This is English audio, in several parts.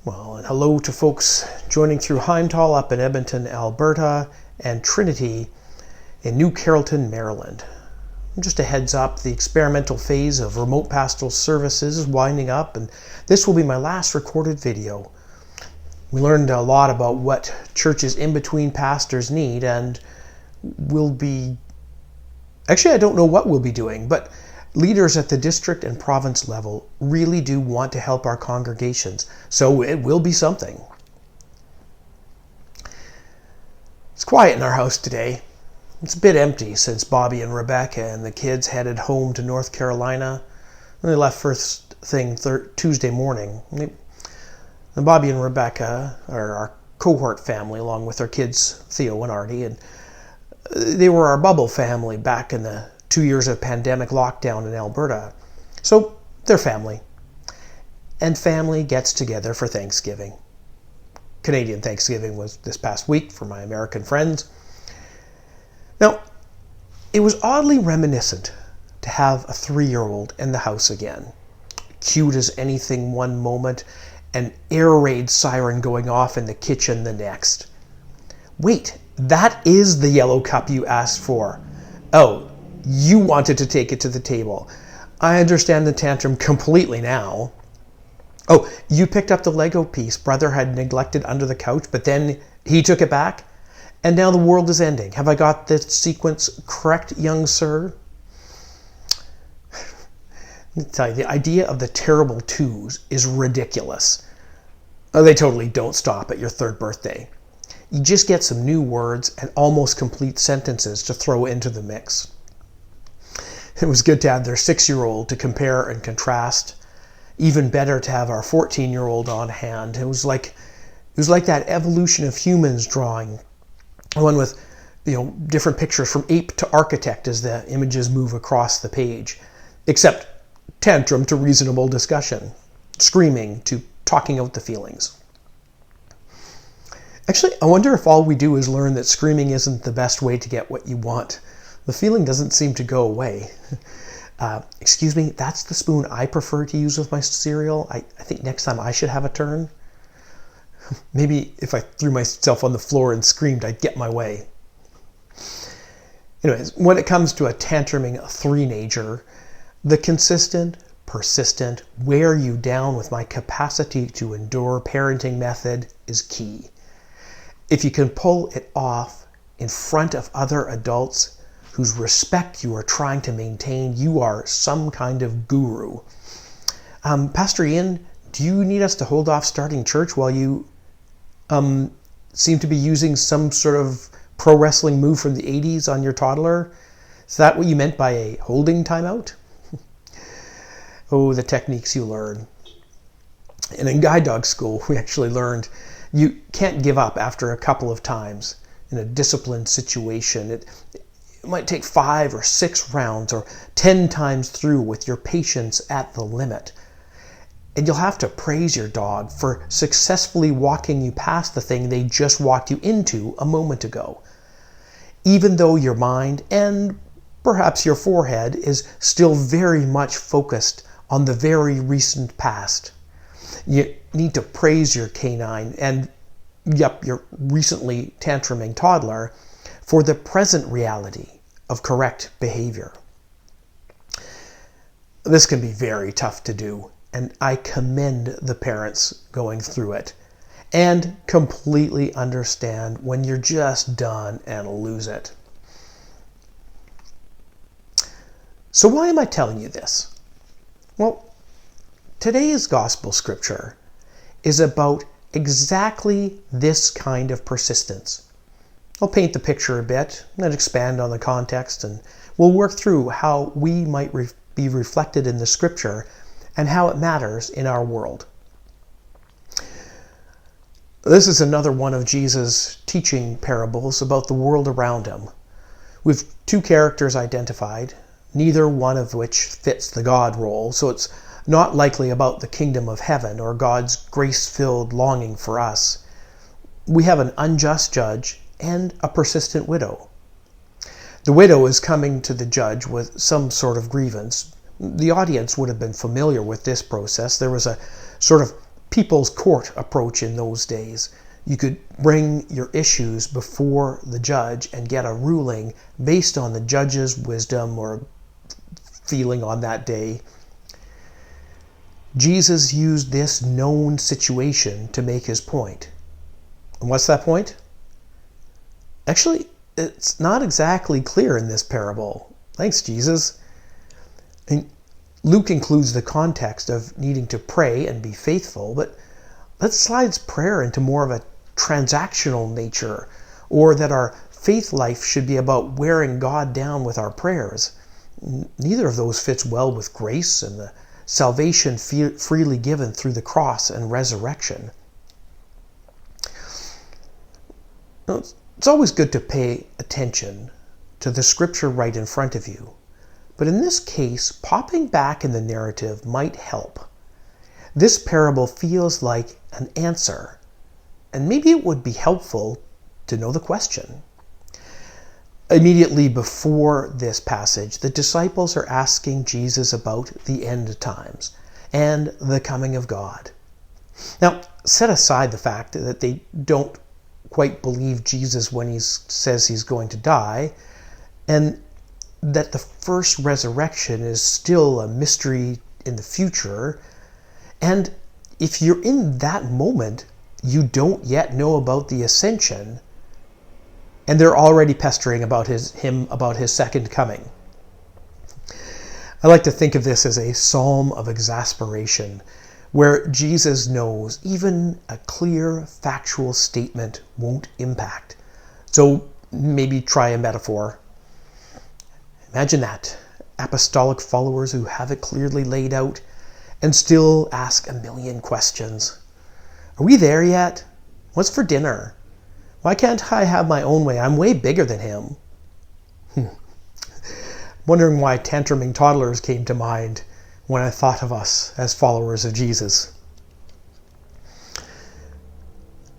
Well, and hello to folks joining through Heimtal up in Edmonton, Alberta, and Trinity in New Carrollton, Maryland. Just a heads up, the experimental phase of remote pastoral services is winding up, and this will be my last recorded video. We learned a lot about what churches in between pastors need, and I don't know what we'll be doing, but leaders at the district and province level really do want to help our congregations, so it will be something. It's quiet in our house today. It's a bit empty since Bobby and Rebecca and the kids headed home to North Carolina. They left first thing Tuesday morning. And Bobby and Rebecca are our cohort family, along with their kids, Theo and Artie, and they were our bubble family back in the 2 years of pandemic lockdown in Alberta. So they're family. And family gets together for Thanksgiving. Canadian Thanksgiving was this past week for my American friends. Now, it was oddly reminiscent to have a 3-year-old in the house again. Cute as anything one moment, an air raid siren going off in the kitchen the next. Wait, that is the yellow cup you asked for. Oh, you wanted to take it to the table. I understand the tantrum completely now. Oh, you picked up the Lego piece brother had neglected under the couch, but then he took it back? And now the world is ending. Have I got this sequence correct, young sir? Let me tell you, the idea of the terrible twos is ridiculous. Oh, they totally don't stop at your 3rd birthday. You just get some new words and almost complete sentences to throw into the mix. It was good to have their 6-year-old to compare and contrast. Even better to have our 14-year-old on hand. It was like that evolution of humans drawing, one with different pictures from ape to architect as the images move across the page, except tantrum to reasonable discussion, screaming to talking out the feelings. Actually, I wonder if all we do is learn that screaming isn't the best way to get what you want. The feeling doesn't seem to go away. Excuse me, that's the spoon I prefer to use with my cereal. I think next time I should have a turn. Maybe if I threw myself on the floor and screamed, I'd get my way. Anyways, when it comes to a tantruming 3-nager, the consistent, persistent, wear you down with my capacity to endure parenting method is key. If you can pull it off in front of other adults whose respect you are trying to maintain, you are some kind of guru. Pastor Ian, do you need us to hold off starting church while you seem to be using some sort of pro wrestling move from the 80s on your toddler? Is that what you meant by a holding timeout? Oh, the techniques you learn. And in guide dog school, we actually learned you can't give up after a couple of times in a disciplined situation. It might take 5 or 6 rounds or 10 times through with your patience at the limit. And you'll have to praise your dog for successfully walking you past the thing they just walked you into a moment ago. Even though your mind and perhaps your forehead is still very much focused on the very recent past. You need to praise your canine and, your recently tantruming toddler for the present reality of correct behavior. This can be very tough to do, and I commend the parents going through it and completely understand when you're just done and lose it. So why am I telling you this? Well, today's gospel scripture is about exactly this kind of persistence. I'll paint the picture a bit and expand on the context, and we'll work through how we might be reflected in the scripture and how it matters in our world. This is another one of Jesus' teaching parables about the world around him. We've 2 characters identified, neither one of which fits the God role, so it's not likely about the kingdom of heaven or God's grace-filled longing for us. We have an unjust judge and a persistent widow. The widow is coming to the judge with some sort of grievance. The audience would have been familiar with this process. There was a sort of people's court approach in those days. You could bring your issues before the judge and get a ruling based on the judge's wisdom or feeling on that day. Jesus used this known situation to make his point. And what's that point? Actually, it's not exactly clear in this parable. Thanks, Jesus. And Luke includes the context of needing to pray and be faithful, but that slides prayer into more of a transactional nature, or that our faith life should be about wearing God down with our prayers. Neither of those fits well with grace and the salvation freely given through the cross and resurrection. Now, it's always good to pay attention to the scripture right in front of you, but in this case, popping back in the narrative might help. This parable feels like an answer, and maybe it would be helpful to know the question. Immediately before this passage, the disciples are asking Jesus about the end times and the coming of God. Now, set aside the fact that they don't quite believe Jesus when he says he's going to die, and that the first resurrection is still a mystery in the future. And if you're in that moment, you don't yet know about the ascension, and they're already pestering about him about his second coming. I like to think of this as a psalm of exasperation, where Jesus knows even a clear factual statement won't impact. So maybe try a metaphor. Imagine that. Apostolic followers who have it clearly laid out and still ask a million questions. Are we there yet? What's for dinner? Why can't I have my own way? I'm way bigger than him. Wondering why tantruming toddlers came to mind when I thought of us as followers of Jesus.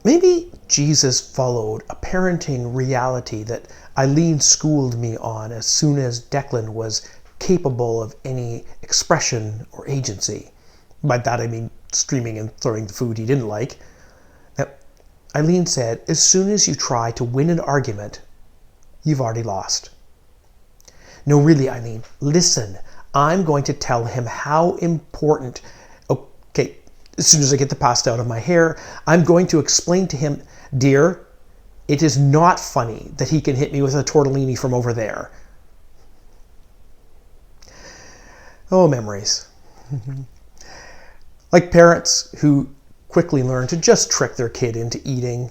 Maybe Jesus followed a parenting reality that Eileen schooled me on as soon as Declan was capable of any expression or agency. By that I mean screaming and throwing the food he didn't like. Now, Eileen said, as soon as you try to win an argument, you've already lost. No, really, Eileen, listen. I'm going to tell him how important... Okay, as soon as I get the pasta out of my hair, I'm going to explain to him, dear, it is not funny that he can hit me with a tortellini from over there. Oh, memories. Like parents who quickly learn to just trick their kid into eating,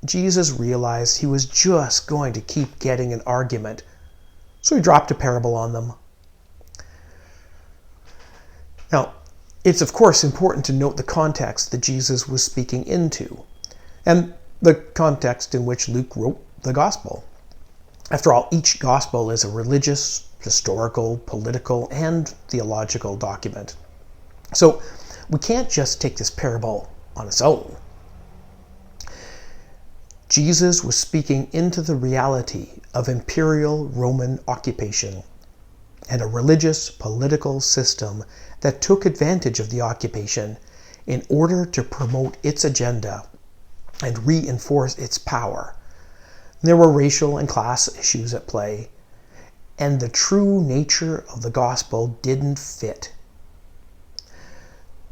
Jesus realized he was just going to keep getting an argument, so he dropped a parable on them. Now, it's of course important to note the context that Jesus was speaking into, and the context in which Luke wrote the gospel. After all, each gospel is a religious, historical, political, and theological document. So we can't just take this parable on its own. Jesus was speaking into the reality of imperial Roman occupation and a religious political system that took advantage of the occupation in order to promote its agenda and reinforce its power. There were racial and class issues at play, and the true nature of the gospel didn't fit.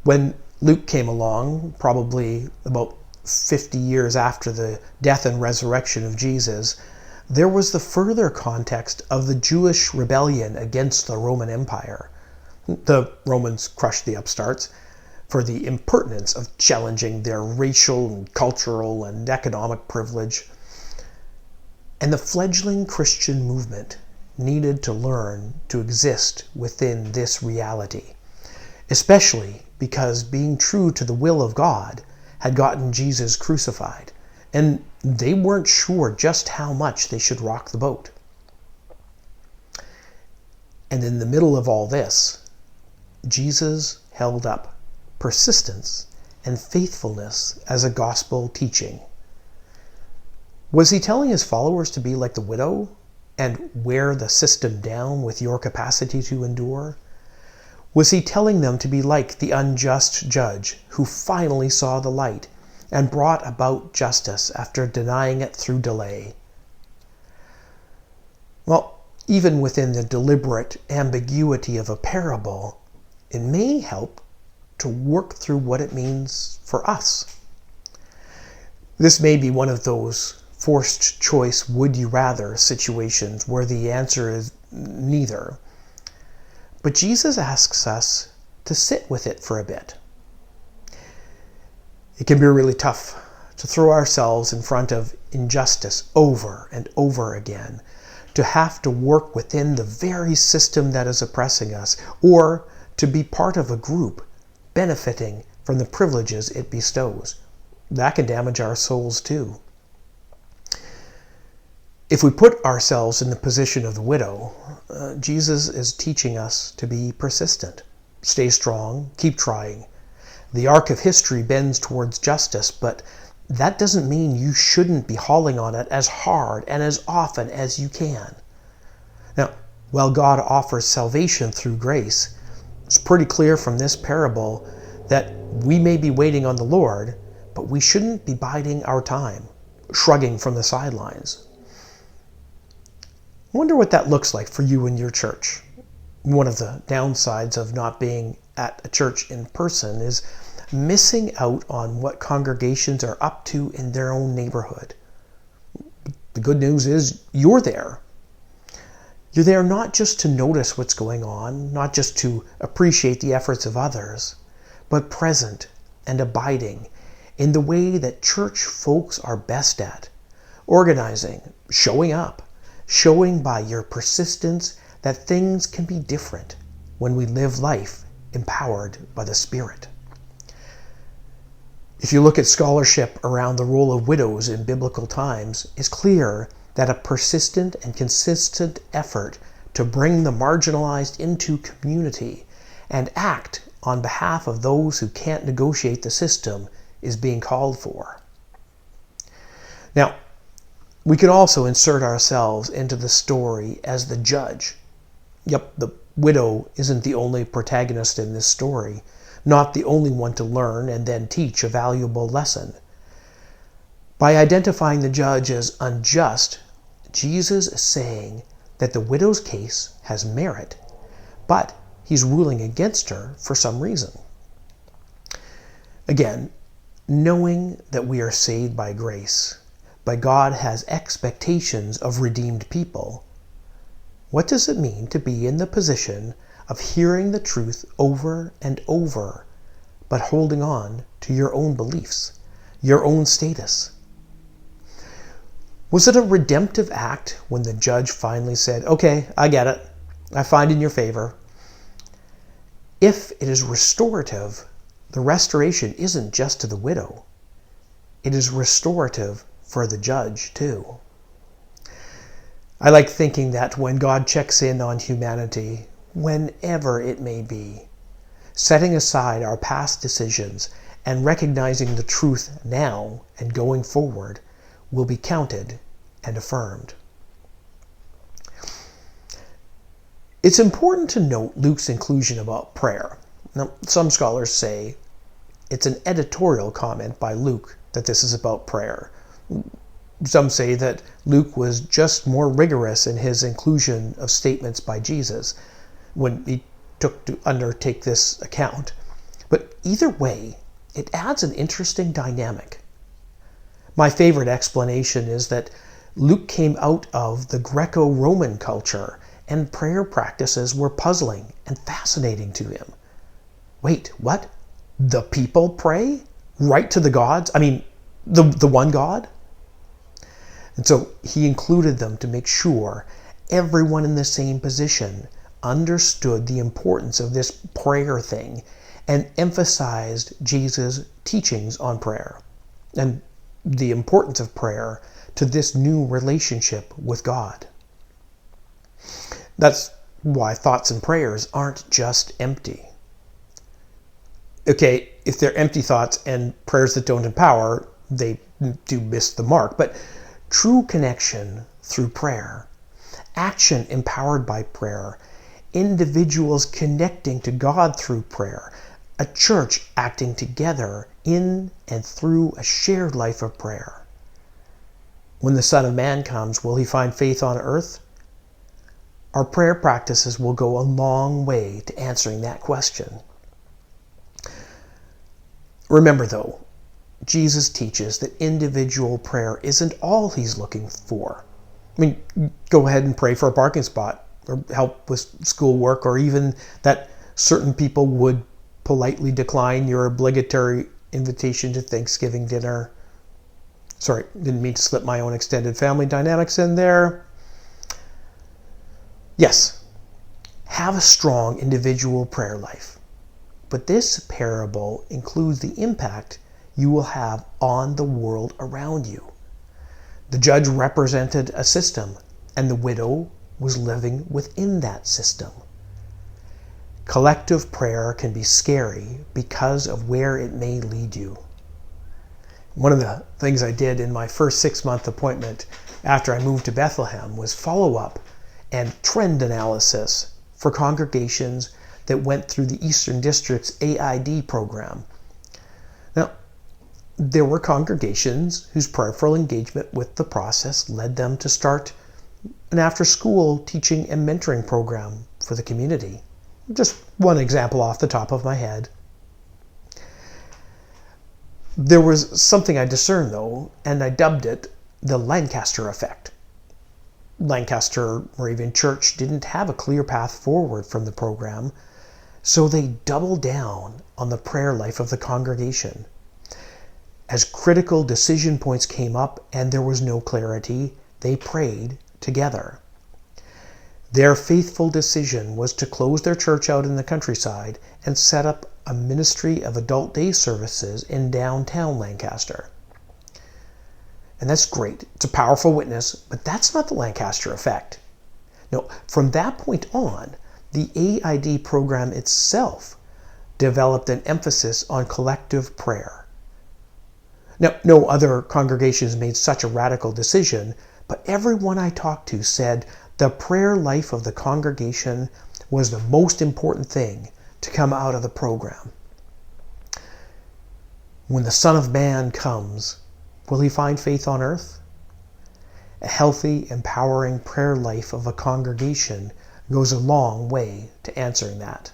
When Luke came along, probably about 50 years after the death and resurrection of Jesus, there was the further context of the Jewish rebellion against the Roman Empire. The Romans crushed the upstarts for the impertinence of challenging their racial and cultural and economic privilege. And the fledgling Christian movement needed to learn to exist within this reality, especially because being true to the will of God had gotten Jesus crucified, and they weren't sure just how much they should rock the boat. And in the middle of all this, Jesus held up persistence and faithfulness as a gospel teaching. Was he telling his followers to be like the widow and wear the system down with your capacity to endure? Was he telling them to be like the unjust judge who finally saw the light and brought about justice after denying it through delay? Well, even within the deliberate ambiguity of a parable, it may help to work through what it means for us. This may be one of those forced choice would you rather situations where the answer is neither. But Jesus asks us to sit with it for a bit. It can be really tough to throw ourselves in front of injustice over and over again, to have to work within the very system that is oppressing us, or to be part of a group benefiting from the privileges it bestows. That can damage our souls too. If we put ourselves in the position of the widow, Jesus is teaching us to be persistent. Stay strong, keep trying. The arc of history bends towards justice, but that doesn't mean you shouldn't be hauling on it as hard and as often as you can. Now, while God offers salvation through grace, it's pretty clear from this parable that we may be waiting on the Lord, but we shouldn't be biding our time, shrugging from the sidelines. I wonder what that looks like for you and your church. One of the downsides of not being at a church in person is missing out on what congregations are up to in their own neighborhood. The good news is you're there. You're there not just to notice what's going on, not just to appreciate the efforts of others, but present and abiding in the way that church folks are best at, organizing, showing up, showing by your persistence that things can be different when we live life empowered by the Spirit. If you look at scholarship around the role of widows in biblical times, it's clear that a persistent and consistent effort to bring the marginalized into community and act on behalf of those who can't negotiate the system is being called for. Now, we can also insert ourselves into the story as the judge. Yep, the widow isn't the only protagonist in this story, not the only one to learn and then teach a valuable lesson. By identifying the judge as unjust, Jesus is saying that the widow's case has merit, but he's ruling against her for some reason. Again, knowing that we are saved by grace, but God has expectations of redeemed people, what does it mean to be in the position of hearing the truth over and over, but holding on to your own beliefs, your own status? Was it a redemptive act when the judge finally said, "Okay, I get it. I find in your favor"? If it is restorative, the restoration isn't just to the widow. It is restorative for the judge too. I like thinking that when God checks in on humanity, whenever it may be, setting aside our past decisions and recognizing the truth now and going forward, will be counted and affirmed. It's important to note Luke's inclusion about prayer. Now, some scholars say it's an editorial comment by Luke that this is about prayer. Some say that Luke was just more rigorous in his inclusion of statements by Jesus when he took to undertake this account. But either way, it adds an interesting dynamic. My favorite explanation is that Luke came out of the Greco-Roman culture, and prayer practices were puzzling and fascinating to him. Wait, what? The people pray? Right to the gods? I mean, the one God? And so he included them to make sure everyone in the same position understood the importance of this prayer thing and emphasized Jesus' teachings on prayer and the importance of prayer to this new relationship with God. That's why thoughts and prayers aren't just empty. Okay, if they're empty thoughts and prayers that don't empower, they do miss the mark. But true connection through prayer, action empowered by prayer, individuals connecting to God through prayer, a church acting together in and through a shared life of prayer. When the Son of Man comes, will he find faith on earth? Our prayer practices will go a long way to answering that question. Remember, though, Jesus teaches that individual prayer isn't all he's looking for. I mean, go ahead and pray for a parking spot, or help with schoolwork, or even that certain people would politely decline your obligatory invitation to Thanksgiving dinner. Sorry, didn't mean to slip my own extended family dynamics in there. Yes, have a strong individual prayer life. But this parable includes the impact you will have on the world around you. The judge represented a system, and the widow was living within that system. Collective prayer can be scary because of where it may lead you. One of the things I did in my first 6-month appointment after I moved to Bethlehem was follow up and trend analysis for congregations that went through the Eastern District's AID program. Now, there were congregations whose prayerful engagement with the process led them to start an after-school teaching and mentoring program for the community. Just one example off the top of my head. There was something I discerned, though, and I dubbed it the Lancaster effect. Lancaster Moravian Church didn't have a clear path forward from the program, so they doubled down on the prayer life of the congregation. As critical decision points came up and there was no clarity, they prayed together. Their faithful decision was to close their church out in the countryside and set up a ministry of adult day services in downtown Lancaster. And that's great. It's a powerful witness, but that's not the Lancaster effect. No, from that point on, the AID program itself developed an emphasis on collective prayer. Now, no other congregations made such a radical decision, but everyone I talked to said the prayer life of the congregation was the most important thing to come out of the program. When the Son of Man comes, will he find faith on earth? A healthy, empowering prayer life of a congregation goes a long way to answering that.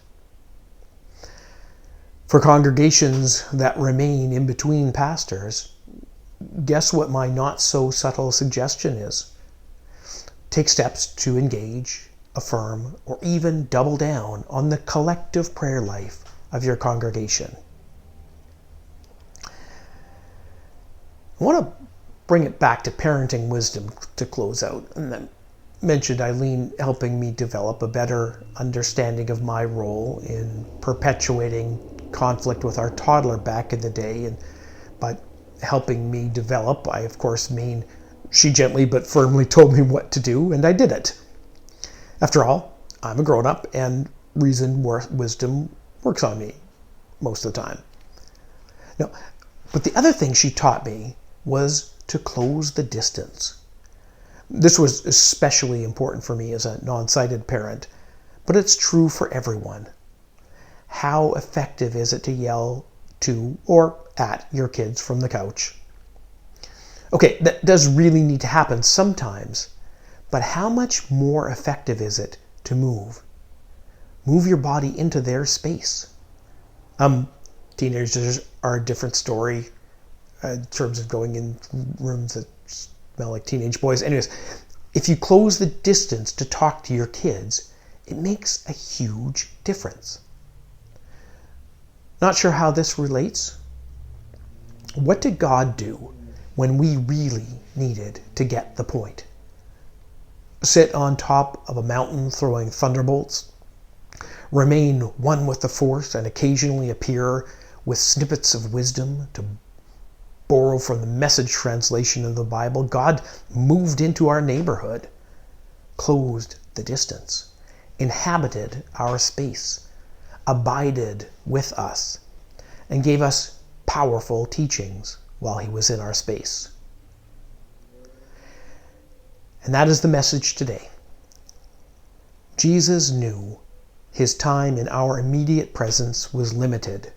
For congregations that remain in between pastors, guess what my not-so-subtle suggestion is? Take steps to engage, affirm, or even double down on the collective prayer life of your congregation. I want to bring it back to parenting wisdom to close out, and then mentioned Eileen helping me develop a better understanding of my role in perpetuating conflict with our toddler back in the day, and by helping me develop, I of course mean she gently but firmly told me what to do, and I did it. After all, I'm a grown-up, and wisdom works on me most of the time. No, but the other thing she taught me was to close the distance. This was especially important for me as a non-sighted parent, but it's true for everyone. How effective is it to yell to or at your kids from the couch? Okay, that does really need to happen sometimes, but how much more effective is it to move? Move your body into their space. Teenagers are a different story in terms of going in rooms that smell like teenage boys. Anyways, if you close the distance to talk to your kids, it makes a huge difference. Not sure how this relates? What did God do when we really needed to get the point? Sit on top of a mountain throwing thunderbolts? Remain one with the force and occasionally appear with snippets of wisdom to borrow from the Message translation of the Bible? God moved into our neighborhood, closed the distance, inhabited our space, abided with us, and gave us powerful teachings while he was in our space. And that is the message today. Jesus knew His time in our immediate presence was limited.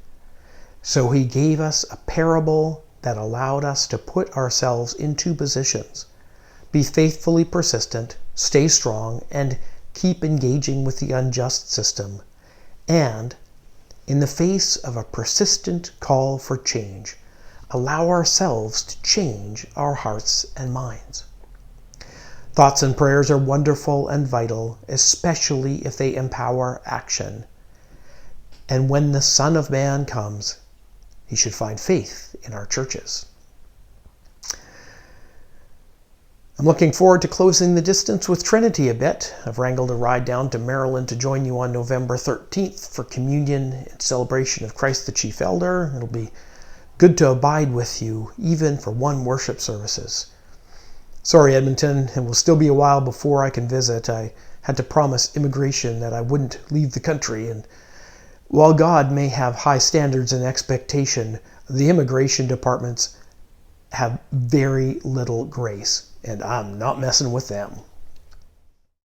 So he gave us a parable that allowed us to put ourselves into positions, be faithfully persistent, stay strong, and keep engaging with the unjust system. And, in the face of a persistent call for change, allow ourselves to change our hearts and minds. Thoughts and prayers are wonderful and vital, especially if they empower action. And when the Son of Man comes, he should find faith in our churches. I'm looking forward to closing the distance with Trinity a bit. I've wrangled a ride down to Maryland to join you on November 13th for communion in celebration of Christ the Chief Elder. It'll be good to abide with you, even for one worship services. Sorry, Edmonton, it will still be a while before I can visit. I had to promise immigration that I wouldn't leave the country, and while God may have high standards and expectation, the immigration departments have very little grace, and I'm not messing with them.